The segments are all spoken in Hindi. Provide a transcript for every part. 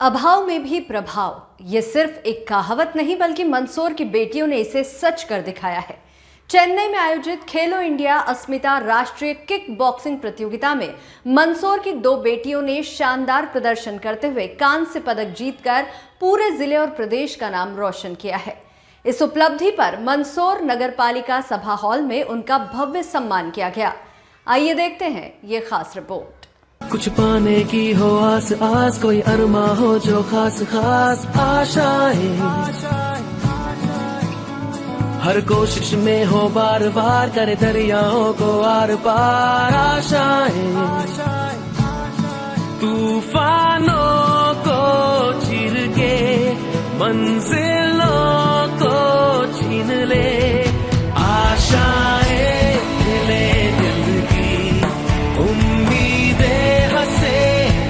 अभाव में भी प्रभाव, ये सिर्फ एक कहावत नहीं बल्कि मंदसौर की बेटियों ने इसे सच कर दिखाया है। चेन्नई में आयोजित खेलो इंडिया अस्मिता राष्ट्रीय किक बॉक्सिंग प्रतियोगिता में मंदसौर की दो बेटियों ने शानदार प्रदर्शन करते हुए कांस्य पदक जीतकर पूरे जिले और प्रदेश का नाम रोशन किया है। इस उपलब्धि पर मंदसौर नगरपालिका सभा हॉल में उनका भव्य सम्मान किया गया। आइए देखते हैं ये खास रिपोर्ट। कुछ पाने की हो आस आस, कोई अरमा हो जो खास खास आशाएं, हर कोशिश में हो बार बार, करे दरियाओं को आर पार आशाएं, तूफानों को चीर के मंजिलों को छीन ले, आशाएं खिले दिल की, उम्मीदें हंसे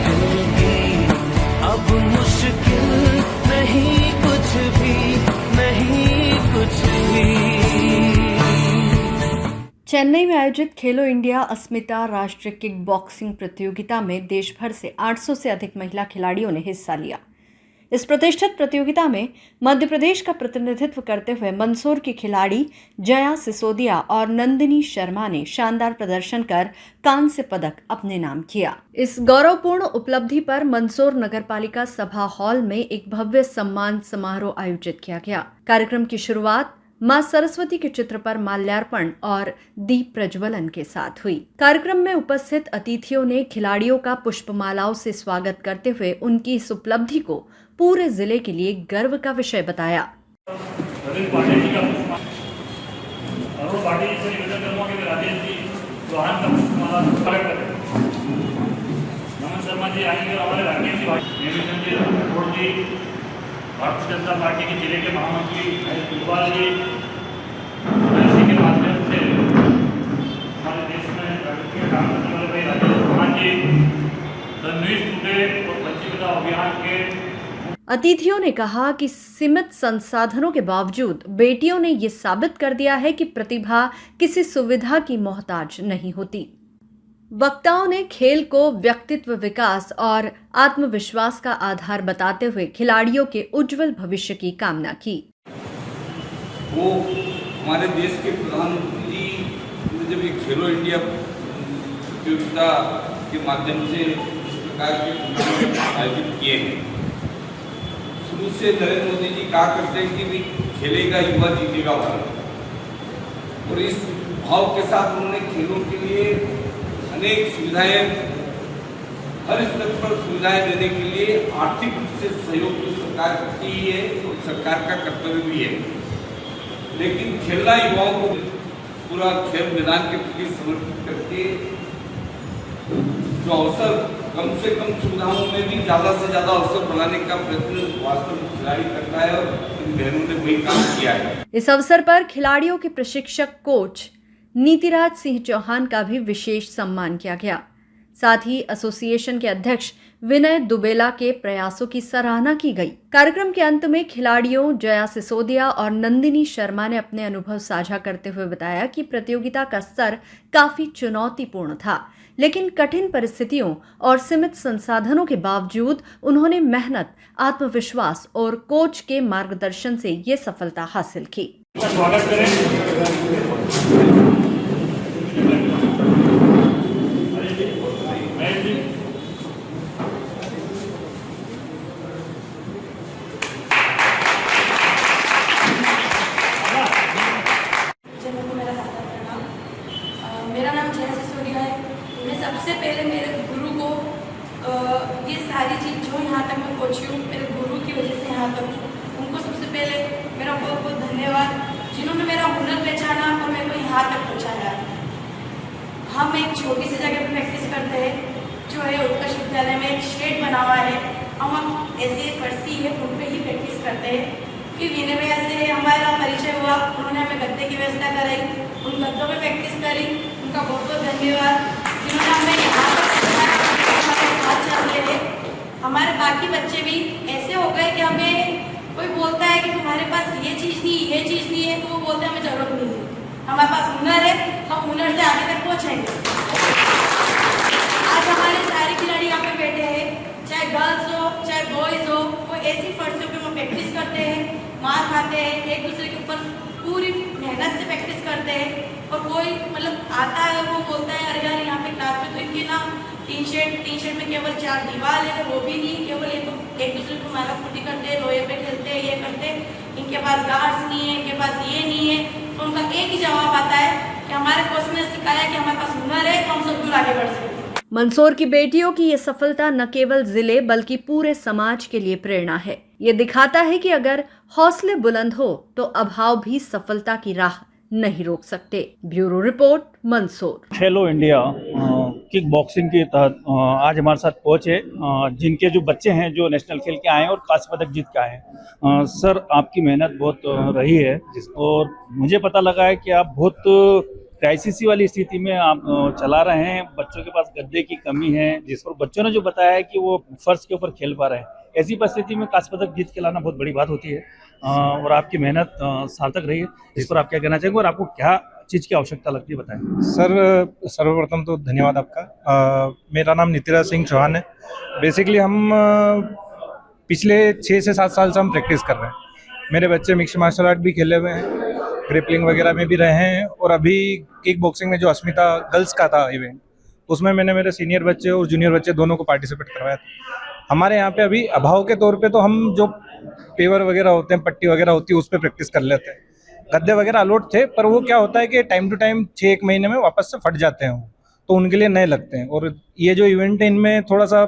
दिल की, अब मुश्किल नहीं कुछ भी, नहीं कुछ भी। चेन्नई में आयोजित खेलो इंडिया अस्मिता राष्ट्रीय किक बॉक्सिंग प्रतियोगिता में देश भर से 800 से अधिक महिला खिलाड़ियों ने हिस्सा लिया। इस प्रतिष्ठित प्रतियोगिता में मध्य प्रदेश का प्रतिनिधित्व करते हुए मंदसौर की खिलाड़ी जया सिसोदिया और नंदिनी शर्मा ने शानदार प्रदर्शन कर कांस्य पदक अपने नाम किया। इस गौरवपूर्ण उपलब्धि पर मंदसौर नगरपालिका सभा हॉल में एक भव्य सम्मान समारोह आयोजित किया गया। कार्यक्रम की शुरुआत मां सरस्वती के चित्र पर माल्यार्पण और दीप प्रज्वलन के साथ हुई। कार्यक्रम में उपस्थित अतिथियों ने खिलाड़ियों का पुष्पमालाओं से स्वागत करते हुए उनकी इस उपलब्धि को पूरे जिले के लिए गर्व का विषय बताया। भारतीय जनता पार्टी के जिले के महामंत्री फुटबॉल जी के माध्यम से हमारे देश में राजकीय काम करने वाले भाई राजेश कुमार जी, न्यूज टुडे और बच्ची बचाओ अभियान के। अतिथियों ने कहा कि सीमित संसाधनों के बावजूद बेटियों ने ये साबित कर दिया है कि प्रतिभा किसी सुविधा की मोहताज नहीं होती। वक्ताओं ने खेल को व्यक्तित्व विकास और आत्मविश्वास का आधार बताते हुए खिलाड़ियों के उज्जवल भविष्य की कामना की। वो हमारे देश के प्रधानमंत्री ने जब ये खेलो इंडिया प्रतियोगिता के माध्यम से इस प्रकार के आयोजित किए हैं, शुरू से नरेंद्र मोदी जी कहा करते हैं कि भाई खेलेगा युवा जीतेगा भारत, और इस भाव के साथ उन्होंने खेलों के लिए अनेक सुविधाएं, हर स्तर पर सुविधाएं देने के लिए आर्थिक रूप से सहयोग तो सरकार करती ही है और सरकार का कर्तव्य भी है, लेकिन खेलना युवाओं को पूरा खेल मैदान के प्रति समर्पित करके जो अवसर, कम से कम सुविधाओं में भी ज़्यादा से ज़्यादा अवसर बनाने का प्रयत्न वास्तव में खिलाड़ी करता है, और इन बहनों ने वही काम किया है। इस अवसर पर खिलाड़ियों के प्रशिक्षक कोच नीतिराज सिंह चौहान का भी विशेष सम्मान किया गया। साथ ही एसोसिएशन के अध्यक्ष विनय दुबेला के प्रयासों की सराहना की गई। कार्यक्रम के अंत में खिलाड़ियों जया सिसोदिया और नंदिनी शर्मा ने अपने अनुभव साझा करते हुए बताया कि प्रतियोगिता का स्तर काफी चुनौतीपूर्ण था, लेकिन कठिन परिस्थितियों और सीमित संसाधनों के बावजूद उन्होंने मेहनत, आत्मविश्वास और कोच के मार्गदर्शन से ये सफलता हासिल की। स्वागत करें। मेरा नाम जया सिसोदिया है। मैं सबसे पहले मेरे गुरु को ये सारी चीज़ जो यहाँ तक मैं पहुँची हूँ, मेरे गुरु की वजह से यहाँ तक हूँ, उनको सबसे पहले मेरा बहुत बहुत धन्यवाद, जिन्होंने मेरा हुनर पहचाना और मेरे को यहाँ तक पहुँचाया। हम एक छोटी सी जगह पर प्रैक्टिस करते हैं, जो है उत्कर्ष विद्यालय में एक शेड बना हुआ है। हम ऐसे फर्सी है उन पर ही प्रैक्टिस करते हैं। फिर विनय भैया से हमारा परिचय हुआ, उन्होंने हमें गद्दे की व्यवस्था कराई, उन गद्दों में प्रैक्टिस करी। उनका बहुत बहुत धन्यवाद, जिन्होंने हमें यहाँ तक साथ चल रहे हैं। हमारे बाकी बच्चे भी ऐसे हो गए कि हमें कोई बोलता है कि तुम्हारे पास ये चीज़ नहीं, ये चीज़ नहीं है, तो वो बोलते हैं हमें ज़रूरत नहीं है, हमारे पास हुनर है, हम हुनर से आगे तक पहुँचेंगे। आज हमारे सारे खिलाड़ी यहाँ पे बैठे हैं, चाहे गर्ल्स हो चाहे बॉयज़ हो। ऐसी फर्शों पे हम प्रैक्टिस करते हैं, मार खाते हैं, एक दूसरे के ऊपर पूरी मेहनत से प्रैक्टिस करते हैं। और कोई मतलब आता है वो बोलता है अरे यार यहाँ पे क्लास में तो इनकी ना टी शर्ट में केवल 4 दीवार है, वो भी नहीं, केवल ये तो एक दूसरे को मारा फुटी करते हैं, लोहे पे खेलते हैं, ये करते हैं, इनके पास गार्ड्स नहीं है, इनके पास ये नहीं है। तो उनका एक ही जवाब आता है कि हमारे कोच ने सिखाया कि हमारे पास हुनर है तो हम सब दूर आगे बढ़ सकते हैं। मंदसौर की बेटियों की ये सफलता न केवल जिले बल्कि पूरे समाज के लिए प्रेरणा है। ये दिखाता है कि अगर हौसले बुलंद हो तो अभाव भी सफलता की राह नहीं रोक सकते। Bureau report, Mandsaur. खेलो इंडिया किक बॉक्सिंग के तहत आज हमारे साथ कोच है जिनके जो बच्चे हैं जो नेशनल खेल के आए हैं और कांस्य पदक जीत के आए हैं। सर, आपकी मेहनत बहुत रही है और मुझे पता लगा है कि आप बहुत क्राइसिस वाली स्थिति में आप चला रहे हैं। बच्चों के पास गद्दे की कमी है, जिस पर बच्चों ने जो बताया है कि वो फर्श के ऊपर खेल पा रहे हैं। ऐसी परिस्थिति में कांस्य पदक जीत के लाना बहुत बड़ी बात होती है और आपकी मेहनत सार्थक रही है। इस पर आप क्या कहना चाहेंगे और आपको क्या चीज़ की आवश्यकता लगती है, बताएं। सर, सर्वप्रथम तो धन्यवाद आपका। मेरा नाम नितिराज सिंह चौहान है। बेसिकली हम पिछले 6 से 7 साल से हम प्रैक्टिस कर रहे हैं। मेरे बच्चे मिक्स मार्शल आर्ट भी खेले हुए हैं, ग्रिपलिंग वगैरह में भी रहे हैं और अभी किक बॉक्सिंग में जो अस्मिता गर्ल्स का था इवेंट, उसमें मैंने मेरे सीनियर बच्चे और जूनियर बच्चे दोनों को पार्टिसिपेट करवाया था। हमारे यहाँ पे अभी अभाव के तौर पे तो हम जो पेवर वगैरह होते हैं, पट्टी वगैरह होती है, उस पर प्रैक्टिस कर लेते हैं। गद्दे वगैरह अलॉट थे, पर वो क्या होता है कि टाइम टू टाइम 6-1 महीने में वापस से फट जाते हैं, तो उनके लिए नए लगते हैं। और ये जो इवेंट है इनमें थोड़ा सा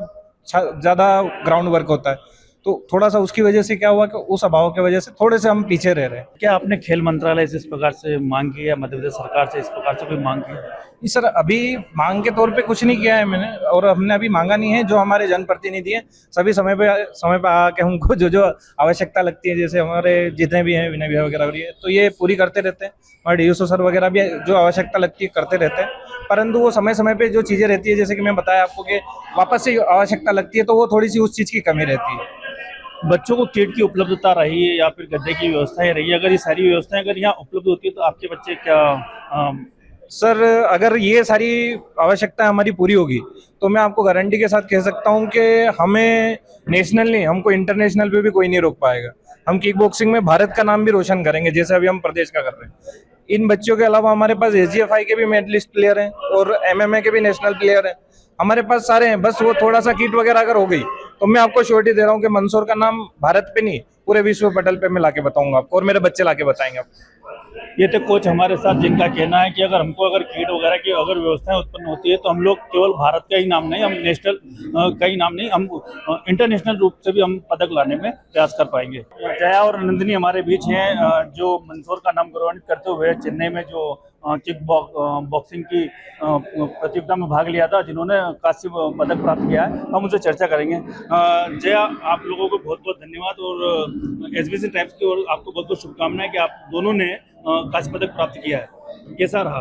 ज़्यादा ग्राउंड वर्क होता है, तो थोड़ा सा उसकी वजह से क्या हुआ कि उस अभाव की वजह से थोड़े से हम पीछे रह रहे हैं। क्या आपने खेल मंत्रालय से इस प्रकार से मांग की या मध्य प्रदेश सरकार से इस प्रकार से कोई मांग की? नहीं सर, अभी मांग के तौर पे कुछ नहीं किया है मैंने, और हमने अभी मांगा नहीं है। जो हमारे जनप्रतिनिधि हैं सभी समय पे आके हमको जो जो आवश्यकता लगती है, जैसे हमारे जितने भी हैं विनय भैया वगैरह, तो ये पूरी करते रहते हैं। हमारे डीएसओ सर वगैरह भी जो आवश्यकता लगती है करते रहते हैं, परंतु वो समय समय पे जो चीज़ें रहती है, जैसे कि मैं बताया आपको कि वापस से आवश्यकता लगती है, तो वो थोड़ी सी उस चीज़ की कमी रहती है। बच्चों को किट की उपलब्धता रही है या फिर गद्दे की व्यवस्थाएं रही है? अगर ये सारी व्यवस्थाएं अगर यहाँ उपलब्ध होती है तो आपके बच्चे क्या सर, अगर ये सारी आवश्यकता हमारी पूरी होगी तो मैं आपको गारंटी के साथ कह सकता हूँ कि हमें नेशनल नहीं, हमको इंटरनेशनल पे भी कोई नहीं रोक पाएगा। हम किक बॉक्सिंग में भारत का नाम भी रोशन करेंगे, जैसे अभी हम प्रदेश का कर रहे हैं। इन बच्चों के अलावा हमारे पास SGFI के भी मेडलिस्ट प्लेयर हैं और MMA के भी नेशनल प्लेयर हैं। हमारे पास सारे हैं, बस वो थोड़ा सा किट वगैरह अगर हो गई तो मैं आपको श्योरिटी दे रहा हूँ कि मंदसौर का नाम भारत पे नहीं पूरे विश्व पटल पे मैं लाके बताऊंगा आपको, और मेरे बच्चे लाके बताएंगे आपको। ये तो कोच हमारे साथ जिनका कहना है कि अगर हमको अगर किट वगैरह की अगर व्यवस्थाएं उत्पन्न होती है तो हम लोग केवल भारत का ही नाम नहीं, हम नेशनल का ही नाम नहीं, हम इंटरनेशनल रूप से भी हम पदक लाने में प्रयास कर पाएंगे। जया और नंदिनी हमारे बीच हैं जो मंदसौर का नाम गौरवान्वित करते हुए चेन्नई में जो किक बॉक्सिंग की प्रतियोगिता में भाग लिया था, जिन्होंने कांस्य पदक प्राप्त किया है, हम उनसे चर्चा करेंगे। जया, आप लोगों को बहुत बहुत धन्यवाद और SBC टाइम्स की ओर आपको बहुत बहुत शुभकामनाएं कि आप दोनों ने कांस्य पदक प्राप्त किया है। कैसा रहा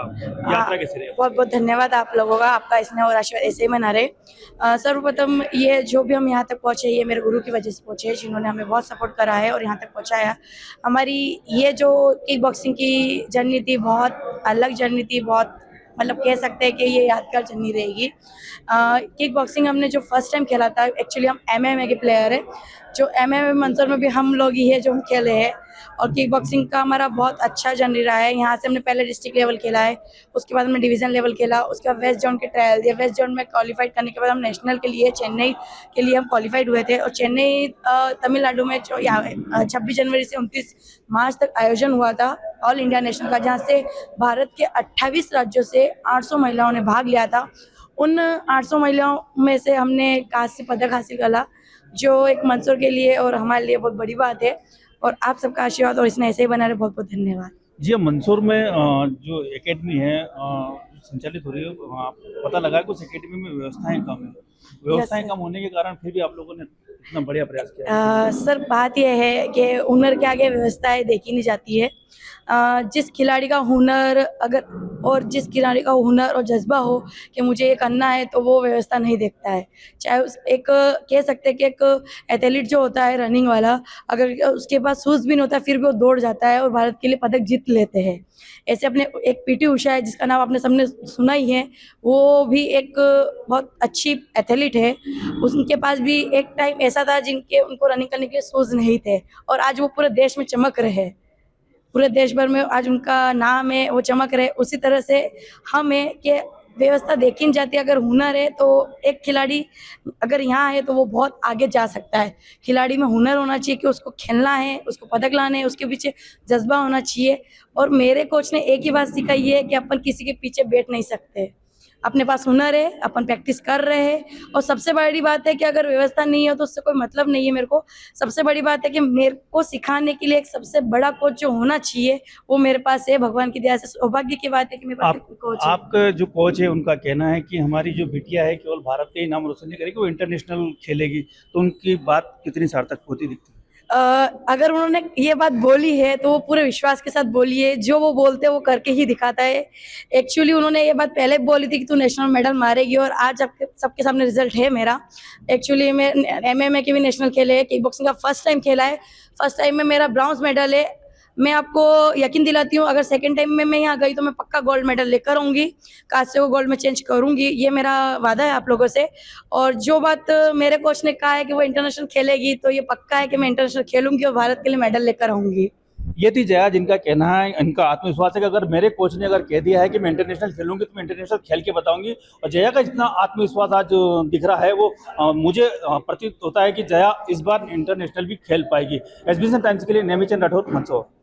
यात्रा, कैसी रही? बहुत बहुत धन्यवाद आप लोगों का, आपका स्नेह और आशीर्वाद ऐसे ही बना रहे। सर्वप्रथम ये जो भी हम यहाँ तक पहुँचे, ये मेरे गुरु की वजह से पहुँचे, जिन्होंने हमें बहुत सपोर्ट करा है और यहाँ तक पहुँचाया। हमारी ये जो किक बॉक्सिंग की जर्नी थी, बहुत अलग जर्नी थी, बहुत मतलब कह सकते हैं कि ये यादगार जर्नी रहेगी। किक बॉक्सिंग हमने जो फर्स्ट टाइम खेला था, एक्चुअली हम MMA के प्लेयर हैं, जो MMA मंदसौर में भी हम लोग ही है जो हम खेले हैं, और किक बॉक्सिंग का हमारा बहुत अच्छा जर्नी रहा है। यहाँ से हमने पहले डिस्ट्रिक्ट लेवल खेला है, उसके बाद हमने डिवीज़न लेवल खेला, उसके बाद वेस्ट जोन के ट्रायल दिए। वेस्ट जोन में क्वालिफाइड करने के बाद हम नेशनल के लिए चेन्नई के लिए हम क्वालिफाइड हुए थे, और चेन्नई तमिलनाडु में जो 26 जनवरी से 29 मार्च तक आयोजन हुआ था ऑल इंडिया नेशनल का, जहाँ से भारत के 28 राज्यों से 800 महिलाओं ने भाग लिया था। उन 800 महिलाओं में से हमने कांस्य पदक हासिल करा, जो एक मंदसौर के लिए और हमारे लिए बहुत बड़ी बात है, और आप सबका आशीर्वाद और इसने ऐसे ही बना रहे। बहुत बहुत धन्यवाद। जी, मंदसौर में जो एकेडमी है संचालित हो रही है, पता लगा है कुछ एकेडमी में व्यवस्थाएं कम है। व्यवस्थाएं कम होने के कारण फिर भी आप लोगों ने इतना बढ़िया प्रयास किया। सर, बात यह है कि हुनर के आगे व्यवस्थाएं देखी नहीं जाती है। जिस खिलाड़ी का हुनर अगर और जिस खिलाड़ी का हुनर और जज्बा हो कि मुझे ये करना है, तो वो व्यवस्था नहीं देखता है। चाहे उस एक कह सकते हैं कि एक एथलीट जो होता है रनिंग वाला, अगर उसके पास शूज़ भी नहीं होता फिर भी वो दौड़ जाता है और भारत के लिए पदक जीत लेते हैं। ऐसे अपने एक पीटी उषा है जिसका नाम आपने सबने सुना ही है, वो भी एक बहुत अच्छी एथलीट है। उनके पास भी एक टाइम ऐसा था जिनके उनको रनिंग करने के लिए शूज़ नहीं थे और आज वो पूरे देश में चमक रहे हैं। पूरे देश भर में आज उनका नाम है, वो चमक रहे। उसी तरह से हमें कि व्यवस्था देखी नहीं जाती। अगर हुनर है तो एक खिलाड़ी अगर यहाँ है तो वो बहुत आगे जा सकता है। खिलाड़ी में हुनर होना चाहिए कि उसको खेलना है, उसको पदक लाने हैं, उसके पीछे जज्बा होना चाहिए। और मेरे कोच ने एक ही बात सिखाई है कि अपन किसी के पीछे बैठ नहीं सकते। अपने पास हुनर है, अपन प्रैक्टिस कर रहे हैं। और सबसे बड़ी बात है कि अगर व्यवस्था नहीं है तो उससे कोई मतलब नहीं है मेरे को। सबसे बड़ी बात है कि मेरे को सिखाने के लिए एक सबसे बड़ा कोच जो होना चाहिए वो मेरे पास है। भगवान की दया से सौभाग्य की बात है कि मेरे पास एक कोच है। आपका जो कोच है उनका कहना है कि हमारी जो बिटिया है केवल भारत का ही नाम रोशन नहीं करेगी, वो इंटरनेशनल खेलेगी, तो उनकी बात कितनी सार्थक होती दिखती है? अगर उन्होंने ये बात बोली है तो वो पूरे विश्वास के साथ बोली है। जो वो बोलते हैं वो करके ही दिखाता है। एक्चुअली उन्होंने ये बात पहले बोली थी कि तू नेशनल मेडल मारेगी और आज आपके सबके सामने रिजल्ट है मेरा। एक्चुअली मैं MMA के भी नेशनल खेले है, किक बॉक्सिंग का फर्स्ट टाइम खेला है। फर्स्ट टाइम में मेरा ब्रॉन्ज मेडल है। मैं आपको यकीन दिलाती हूँ अगर सेकंड टाइम में मैं यहाँ गई तो मैं पक्का गोल्ड मेडल लेकर आऊँगी। कांसे को गोल्ड में चेंज करूँगी, ये मेरा वादा है आप लोगों से। और जो बात मेरे कोच ने कहा है कि वो इंटरनेशनल खेलेगी, तो ये पक्का है कि मैं इंटरनेशनल खेलूँगी और भारत के लिए मेडल लेकर आऊँगी। ये थी जया, जिनका कहना है, इनका आत्मविश्वास है कि अगर मेरे कोच ने अगर कह दिया है कि मैं इंटरनेशनल खेलूंगी तो मैं इंटरनेशनल खेल के बताऊंगी। और जया का जितना आत्मविश्वास आज दिख रहा है वो मुझे प्रतीत होता है कि जया इस बार इंटरनेशनल भी खेल पाएगी। SBSN टाइम्स के लिए नेमीचंद राठौर, मंदसौर।